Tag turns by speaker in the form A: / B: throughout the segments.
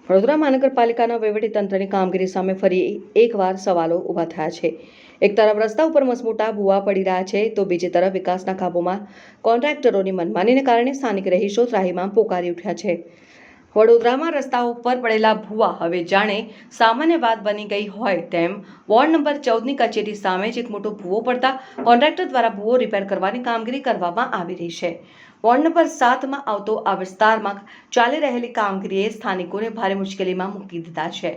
A: વડોદરા મહાનગરપાલિકાના વહીવટીતંત્રની કામગીરી સામે ફરી એકવાર સવાલો ઊભા થયા છે। એક તરફ રસ્તા ઉપર મસમોટા ભૂવા પડી રહ્યા છે તો બીજી તરફ વિકાસના કાબૂમાં કોન્ટ્રાક્ટરોની મનમાનીને કારણે સ્થાનિક રહીશો ત્રાહિમામ પોકારી ઉઠ્યા છે। વડોદરામાં રસ્તાઓ પર પડેલા ભૂવા હવે જાણે સામાન્ય વાત બની ગઈ હોય તેમ વોર્ડ નંબર 14ની કચેરી સામે જ એક મોટો ભૂવો પડતા કોન્ટ્રાક્ટર દ્વારા ભૂવો રિપેર કરવાની કામગીરી કરવામાં આવી રહી છે। વોર્ડ નંબર 7માં આવતો આ વિસ્તારમાં ચાલી રહેલી કામગીરીએ સ્થાનિકોને ભારે મુશ્કેલીમાં મૂકી દીધા છે।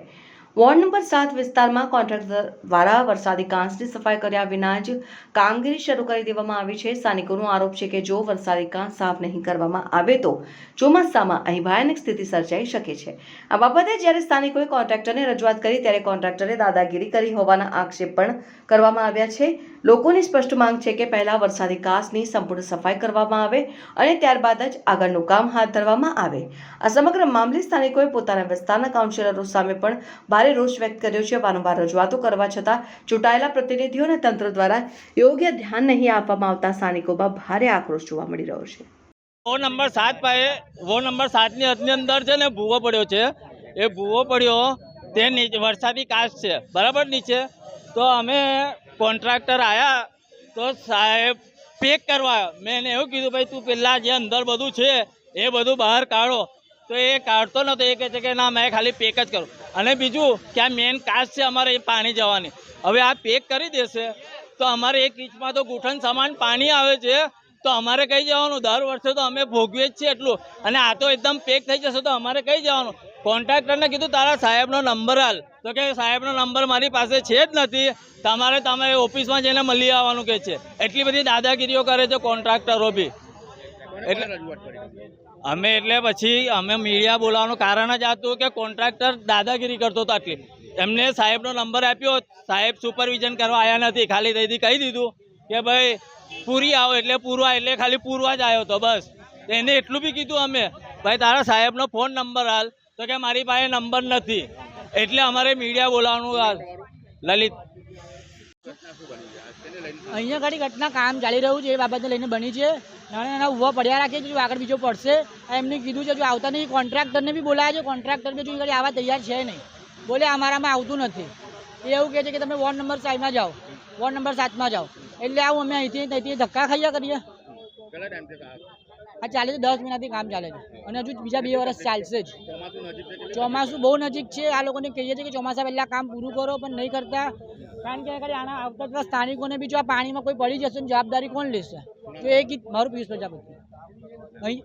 A: વોર્ડ નંબર 7 વિસ્તારમાં કોન્ટ્રાક્ટર દ્વારા વરસાદી કાંસની સફાઈ કર્યા વિના જ કામગીરી શરૂ કરી દેવામાં આવી છે। સ્થાનિકોનો આરોપ છે કે જો વરસાદી કાંસ સાફ નહીં કરવામાં આવે તો ચોમાસામાં અહીં ભયાનક સ્થિતિ સર્જાઈ શકે છે। આ બાબતે જ્યારે સ્થાનિકોએ કોન્ટ્રાક્ટરને રજૂઆત કરી ત્યારે કોન્ટ્રાક્ટરે દાદાગીરી કરી હોવાના આક્ષેપ પણ કરવામાં આવ્યા છે। લોકોની સ્પષ્ટ માંગ છે કે પહેલા વરસાદી કાંસની સંપૂર્ણ સફાઈ કરવામાં આવે અને ત્યારબાદ જ આગળનું કામ હાથ ધરવામાં આવે। આ સમગ્ર મામલે સ્થાનિકોએ પોતાના વિસ્તારના કાઉન્સિલરો સામે પણ ભારે રોષ વ્યક્ત કર્યો છે। વારંવાર રજૂઆતો કરવા છતાં ચૂંટાયેલા પ્રતિનિધિઓ અને તંત્ર દ્વારા યોગ્ય ધ્યાન નહીં આપવામાં આવતા સ્થાનિકોમાં ભારે આક્રોશ જોવા મળી રહ્યો છે।
B: વોર્ડ નંબર 7 પાસે વોર્ડ નંબર 7ની હદની અંદર છે ને ભૂવો પડ્યો છે। એ ભૂવો પડ્યો તે નીચે વરસાદી કાંસ છે બરાબર નીચે। તો અમે કોન્ટ્રાક્ટર આવ્યા તો સાહેબ પેક કરવા મેં એને એવું કીધું ભાઈ તું પહેલાં જે અંદર બધું છે એ બધું બહાર કાઢો તો એ કાઢતો નહોતો। એ કહે છે કે ના મેં ખાલી પેક જ કરું। અને બીજું કે આ મેન કાંસ છે અમારે એ પાણી જવાની, હવે આ પેક કરી દેશે તો અમારે એક ઇંચમાં તો ગુઠણ સમાન પાણી આવે છે તો અમારે કઈ જવાનું? દર વર્ષે તો અમે ભોગવીએ જ છીએ એટલું, અને આ તો એકદમ પેક થઈ જશે તો અમારે કઈ જવાનું? કોન્ટ્રાક્ટરને કીધું તારા સાહેબનો નંબર હાલ, તો કે સાહેબનો નંબર મારી પાસે છે જ નથી, તમે ઓફિસમાં જઈને મળી આવવાનું કહે છે। એટલી બધી દાદાગીરીઓ કરે છે કોન્ટ્રાક્ટરો બી। એટલે પછી અમે મીડિયા બોલાવવાનું કારણ જ હતું કે કોન્ટ્રાક્ટર દાદાગીરી કરતો હતો આટલી। એમને સાહેબનો નંબર આપ્યો, સાહેબ સુપરવિઝન કરવા આવ્યા નથી, ખાલી તેથી કહી દીધું કે ભાઈ પૂરી આવો એટલે પૂરવા, એટલે ખાલી પૂરવા જ આવ્યો હતો બસ। એને એટલું બી કીધું અમે ભાઈ તારા સાહેબનો ફોન નંબર હાલ, તો કે મારી પાસે નંબર નથી। એટલે અમારે મીડિયા બોલાવવાનું લલિત
C: અહીંયા ઘણી ઘટના કામ ચાલી રહ્યું છે એ બાબતને લઈને બની છે। નાના નાના ઊભા પડ્યા રાખે છે, જો આગળ બીજો પડશે એમને કીધું છે, જો આવતા નહીં કોન્ટ્રાક્ટરને બી બોલાયા છે, કોન્ટ્રાક્ટર બી જો ઘડી આવવા તૈયાર છે નહીં, બોલે અમારામાં આવતું નથી। એ એવું કહે છે કે તમે વોર્ડ નંબર 7માં જાઓ, વોર્ડ નંબર 7માં જાઓ, એટલે આવું અમે અહીંથી ધક્કા ખાઈએ કરીએ। આ ચાલે છે 10 મહિનાથી કામ ચાલે છે અને હજુ બીજા 2 વર્ષ ચાલશે જ। ચોમાસું બહુ નજીક છે, આ લોકોને કહીએ છીએ કે ચોમાસા પહેલાં કામ પૂરું કરો પણ નહીં કરતા, કારણ કે આના આવતા સ્થાનિકોને બી જો આ પાણીમાં કોઈ પડી જશે જવાબદારી કોણ લેશે? તો એક મારું પિયુષ પ્રજાપતિ અહીં